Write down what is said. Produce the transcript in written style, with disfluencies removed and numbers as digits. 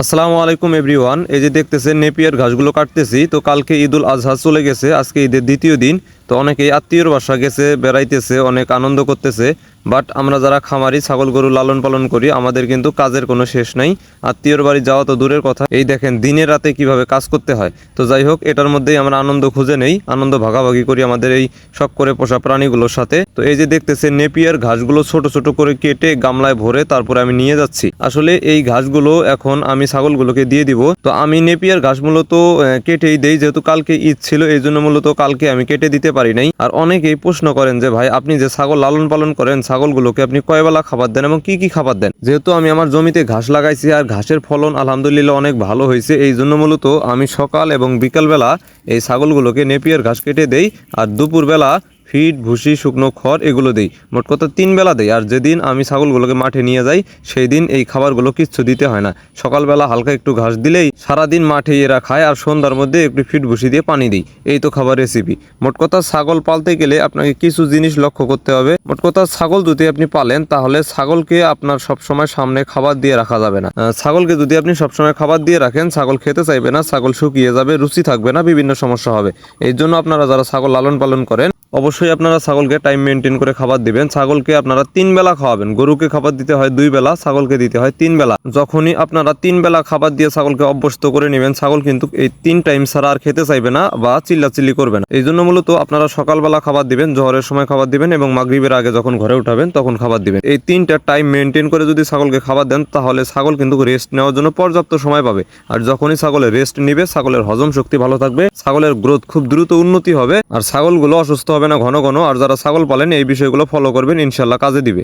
আসসালামু আলাইকুম এভরিওয়ান। এই যে দেখতেছেন নেপিয়ার ঘাসগুলো কাটতেছি। তো কালকে ঈদুল আজহা চলে গেছে, আজকে ঈদের দ্বিতীয় দিন। তো অনেকেই আত্মীয়র বাসা গেছে, বেড়াইতেছে, অনেক আনন্দ করতেছে। বাট আমরা যারা খামারি ছাগল গরু লালন পালন করি, আমাদের কিন্তু কাজের কোনো শেষ নাই। আত্মীয়র বাড়ি যাওয়া তো দূরের কথা, এই দেখেন দিনে রাতে কিভাবে কাজ করতে হয়। তো যাই হোক, এটার মধ্যেই আমরা আনন্দ খুঁজে নেই, আনন্দ ভাগাভাগি করি আমাদের এই শখ করে পোষা প্রাণীগুলোর সাথে। তো এই যে দেখতেছেন নেপিয়ার ঘাসগুলো ছোট ছোট করে কেটে গামলায় ভরে তারপরে আমি নিয়ে যাচ্ছি। আসলে এই ঘাসগুলো এখন আমি ছাগলগুলোকে দিয়ে দিব। তো আমি নেপিয়ার ঘাস মূলত কেটেই দেই, যেহেতু কালকে ঈদ ছিল, এই জন্য মূলত কালকে আমি কেটে দিতে পারি নাই। আর অনেকেই প্রশ্ন করেন যে ভাই, আপনি যে ছাগল লালন পালন করেন, ছাগলগুলোকে আপনি কয় বেলা খাবার দেন এবং কি কি খাবার দেন? যেহেতু আমি আমার জমিতে ঘাস লাগাইছি আর ঘাসের ফলন আলহামদুলিল্লাহ অনেক ভালো হয়েছে, এই জন্য মূলত আমি সকাল এবং বিকালবেলা এই ছাগলগুলোকে নেপিয়ার ঘাস কেটে দেই। আর দুপুরবেলা ফিড, ভুসি, শুকনো খড় এগুলো দেই। মোট কথা 3 বেলা দেই। আর যেদিন আমি ছাগলগুলোকে মাঠে নিয়ে যাই, সেই দিন এই খাবারগুলো কিচ্ছু দিতে হয় না। সকালবেলা হালকা একটু ঘাস দিলেই সারাদিন মাঠে এরা খায়, আর সন্ধ্যার মধ্যে একটু ফিড ভুসি দিয়ে পানি দিই। এই তো খাবার রেসিপি। মোট কথা ছাগল পালতে গেলে আপনাকে কিছু জিনিস লক্ষ্য করতে হবে। মোট কথা ছাগল যদি আপনি পালেন, তাহলে ছাগলকে আপনার সবসময় সামনে খাবার দিয়ে রাখা যাবে না। ছাগলকে যদি আপনি সবসময় খাবার দিয়ে রাখেন, ছাগল খেতে চাইবে না, ছাগল শুকিয়ে যাবে, রুচি থাকবে না, বিভিন্ন সমস্যা হবে। এই জন্য আপনারা যারা ছাগল লালন পালন করেন, অবশ্যই আপনারা ছাগলকে টাইম মেনটেন করে খাবার দিবেন। ছাগলকে আপনারা 3 বেলা খাওয়াবেন। গরুকে খাবার দিতে হয় 2 বেলা, ছাগলকে দিতে হয় 3 বেলা। যখনই আপনারা 3 বেলা খাবার দিয়ে ছাগলকে অভ্যস্ত করে নেবেন, ছাগল কিন্তু এই 3 টাইম ছাড়া আর খেতে চাইবে না বা চিল্লাচিল্লি করবে না। এই জন্য মূলত আপনারা সকালবেলা খাবার দিবেন, জোহরের সময় খাবার দিবেন এবং মাগরিবের আগে যখন ঘরে উঠাবেন তখন খাবার দিবেন। এই 3টা টাইম মেনটেন করে যদি ছাগলকে খাবার দেন, তাহলে ছাগল কিন্তু রেস্ট নেওয়ার জন্য পর্যাপ্ত সময় পাবে। আর যখনই ছাগলের রেস্ট নিবে, ছাগলের হজম শক্তি ভালো থাকবে, ছাগলের গ্রোথ খুব দ্রুত উন্নতি হবে, আর ছাগলগুলো অসুস্থ হবে না ঘন ঘন। আর যারা ছাগল পালেন, এই বিষয়গুলো ফলো করবেন, ইনশাল্লাহ কাজে দিবে।